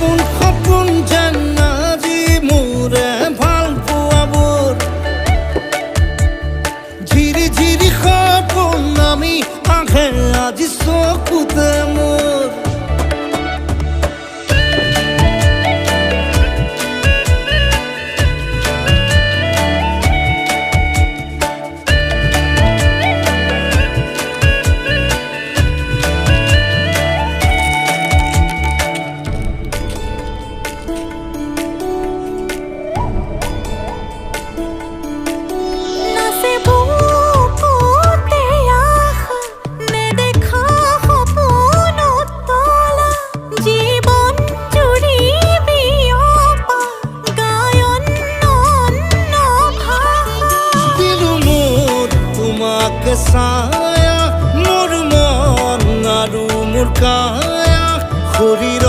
সপোন সপোন যেন আজি মোৰে ভাল পোৱাবোৰ ঝিৰি ঝিৰি সপোন আমি আহে আজি চকুতে মোৰ ছায়া মোৰ মন আৰু মোৰ কায়া শৰীৰ